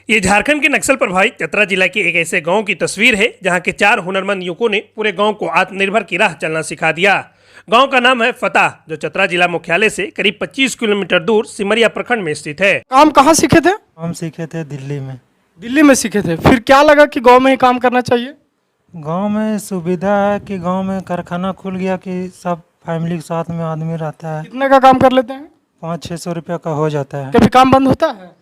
ये झारखंड के नक्सल प्रभावित चतरा जिला के एक ऐसे गांव की तस्वीर है जहां के 4 हुनरमंद युवकों ने पूरे गांव को आत्मनिर्भर की राह चलना सिखा दिया। गांव का नाम है फतह, जो चतरा जिला मुख्यालय से करीब 25 किलोमीटर दूर सिमरिया प्रखंड में स्थित है। काम कहाँ सीखे थे? हम सीखे थे दिल्ली में। दिल्ली में सीखे थे, फिर क्या लगा कि गांव में ही काम करना चाहिए? गांव में सुविधा है कि गांव में कारखाना खुल गया कि सब फैमिली के साथ में आदमी रहता है। कितने का काम कर लेते हैं? 500-600 रुपया का हो जाता है। कभी काम बंद होता है?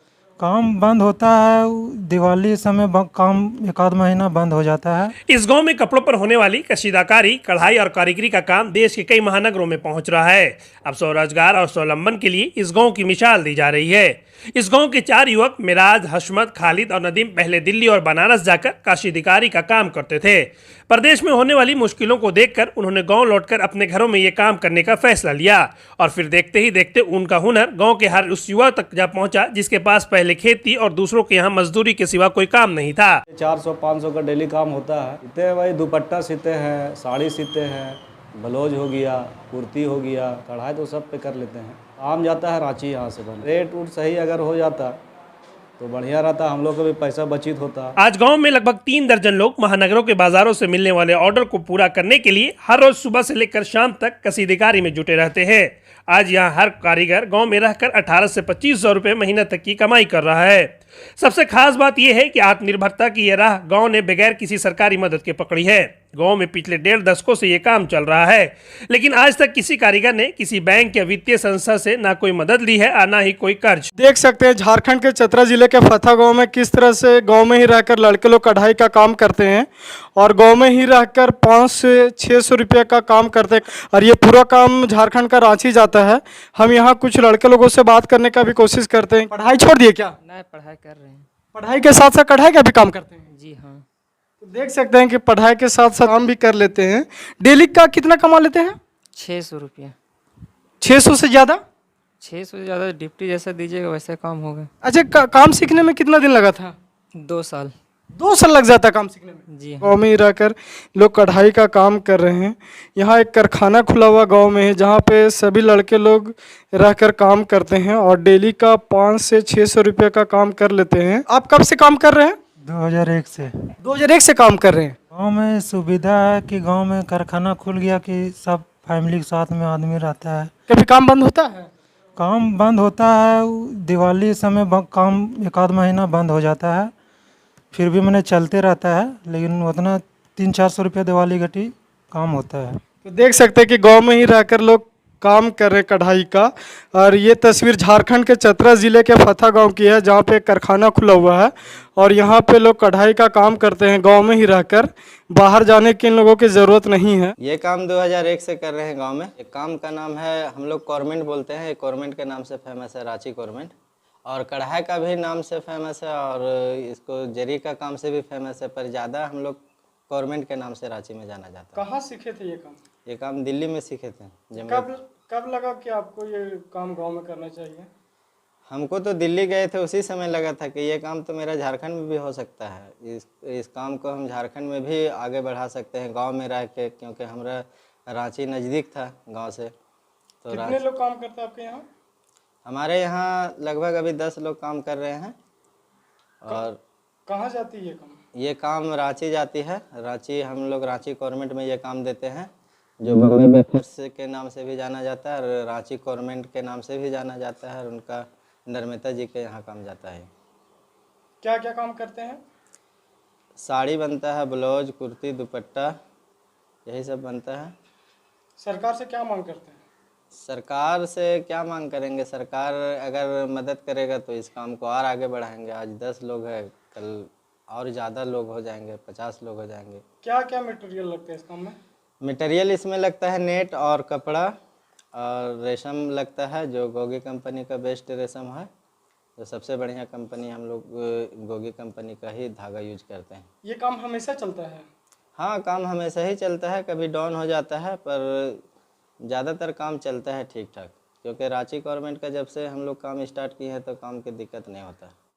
काम बंद होता है, दिवाली समय काम 1 आध महीना बंद हो जाता है। इस गांव में कपड़ों पर होने वाली कशीदाकारी, कढ़ाई और कारीगरी का काम देश के कई महानगरों में पहुंच रहा है। अब स्वरोजगार और स्वावलंबन के लिए इस गांव की मिसाल दी जा रही है। इस गांव के 4 युवक मिराज, हशमत, खालिद और नदीम पहले दिल्ली और बनारस जाकर कशीदाकारी का काम करते थे। प्रदेश में होने वाली मुश्किलों को देखकर उन्होंने गांव लौटकर अपने घरों में ये काम करने का फैसला लिया और फिर देखते ही देखते उनका हुनर गांव के हर उस युवा तक जा पहुंचा जिसके पास पहले खेती और दूसरों के यहाँ मजदूरी के सिवा कोई काम नहीं था। 400-500 का डेली काम होता है। सीते हैं भाई, दुपट्टा सीते हैं, साड़ी सीते हैं, ब्लाउज हो गया, कुर्ती हो गया, कढ़ाई तो सब पे कर लेते हैं। काम जाता है रांची यहाँ से बन। रेट उट सही अगर हो जाता तो बढ़िया रहता, हम लोग का भी पैसा बचित होता। आज गांव में लगभग 3 दर्जन लोग महानगरों के बाजारों से मिलने वाले ऑर्डर को पूरा करने के लिए हर रोज सुबह से लेकर शाम तक कसीदकारी में जुटे रहते हैं। आज यहाँ हर कारीगर गांव में रहकर 1800 से 2500 रुपए महीना तक की कमाई कर रहा है। सबसे खास बात यह है कि आत्मनिर्भरता की यह राह गांव ने बगैर किसी सरकारी मदद के पकड़ी है। गांव में पिछले 1.5 दशकों से ये काम चल रहा है, लेकिन आज तक किसी कारीगर ने किसी बैंक या वित्तीय संस्था से ना कोई मदद ली है और ना ही कोई कर्ज। देख सकते हैं झारखंड के चतरा जिले के फतह गांव में किस तरह से गांव में ही रहकर लड़के लोग कढ़ाई का काम करते हैं और गांव में ही रहकर 500 से 600 रुपये का काम करते हैं और ये पूरा काम झारखंड का रांची जाता है। हम यहाँ कुछ लड़के लोगों से बात करने का भी कोशिश करते हैं। पढ़ाई छोड़ दिए क्या? नहीं, पढ़ाई कर रहे हैं। पढ़ाई के साथ साथ कढ़ाई का भी काम करते हैं? जी हाँ। तो देख सकते हैं कि पढ़ाई के साथ साथ काम भी कर लेते हैं। डेली का कितना कमा लेते हैं? 600 रुपया। 600 से ज़्यादा? 600 से ज़्यादा डिप्टी जैसा दीजिएगा वैसे काम होगा। अच्छा, काम सीखने में कितना दिन लगा था? 2 साल। 2 साल लग जाता है काम सीखने में? जी हाँ। गाँव में ही रहकर लोग कढ़ाई का काम कर रहे हैं। यहाँ एक कारखाना खुला हुआ गांव में है जहाँ पे सभी लड़के लोग रहकर काम करते हैं और डेली का 500 से 600 रुपये का काम कर लेते हैं। आप कब से काम कर रहे हैं? 2001 से। 2001 से काम कर रहे हैं। गांव में सुविधा है कि गांव में कारखाना खुल गया कि सब फैमिली के साथ में आदमी रहता है। कभी काम बंद होता है? काम बंद होता है, दिवाली समय काम 1 आध महीना बंद हो जाता है, फिर भी मैंने चलते रहता है, लेकिन उतना 300-400 रुपया दिवाली घटी काम होता है। तो देख सकते हैं कि गांव में ही रहकर लोग काम कर रहे हैं कढ़ाई का। और ये तस्वीर झारखंड के चतरा ज़िले के फतह गांव की है जहां पे कारखाना खुला हुआ है और यहां पे लोग कढ़ाई का काम करते हैं गांव में ही रहकर। बाहर जाने की इन लोगों की ज़रूरत नहीं है। ये काम 2001 से कर रहे हैं गांव में। एक काम का नाम है, हम लोग कॉर्मेंट बोलते हैं, कॉर्मेंट के नाम से फेमस है रांची कॉर्मेंट। और कढ़ाई का भी नाम से फेमस है और इसको जरी का काम से भी फेमस है, पर ज़्यादा हम लोग कॉर्मेंट के नाम से रांची में जाना जाता है। कहाँ सीखे थे ये काम? ये काम दिल्ली में सीखे थे। कब लगा कि आपको ये काम गांव में करना चाहिए? हमको तो दिल्ली गए थे उसी समय लगा था कि ये काम तो मेरा झारखंड में भी हो सकता है। इस काम को हम झारखंड में भी आगे बढ़ा सकते हैं गांव में रह के, क्योंकि हमारा रांची नज़दीक था गांव से। तो कितने लोग काम करते हैं आपके यहाँ? हमारे यहाँ लगभग अभी 10 लोग काम कर रहे हैं। और कहाँ जाती है ये काम? ये काम रांची जाती है। रांची, हम लोग रांची गवर्नमेंट में ये काम देते हैं, जो बम्बई वेफर्स के नाम से भी जाना जाता है और रांची गवर्नमेंट के नाम से भी जाना जाता है। और उनका नर्मदा जी के यहाँ काम जाता है। क्या क्या काम करते हैं? साड़ी बनता है, ब्लाउज, कुर्ती, दुपट्टा, यही सब बनता है। सरकार से क्या मांग करते हैं? सरकार से क्या मांग करेंगे, सरकार अगर मदद करेगा तो इस काम को और आगे बढ़ाएंगे। आज 10 लोग हैं, कल और ज़्यादा लोग हो जाएंगे, 50 लोग हो जाएंगे। क्या क्या मटेरियल लगता है इस काम में? मटेरियल इसमें लगता है नेट और कपड़ा और रेशम लगता है, जो गोगी कंपनी का बेस्ट रेशम है। तो सबसे बढ़िया कंपनी हम लोग गोगी कंपनी का ही धागा यूज करते हैं। ये काम हमेशा चलता है? हाँ, काम हमेशा ही चलता है, कभी डाउन हो जाता है, पर ज़्यादातर काम चलता है ठीक ठाक, क्योंकि रांची गवर्नमेंट का जब से हम लोग काम स्टार्ट किए हैं तो काम की दिक्कत नहीं होता।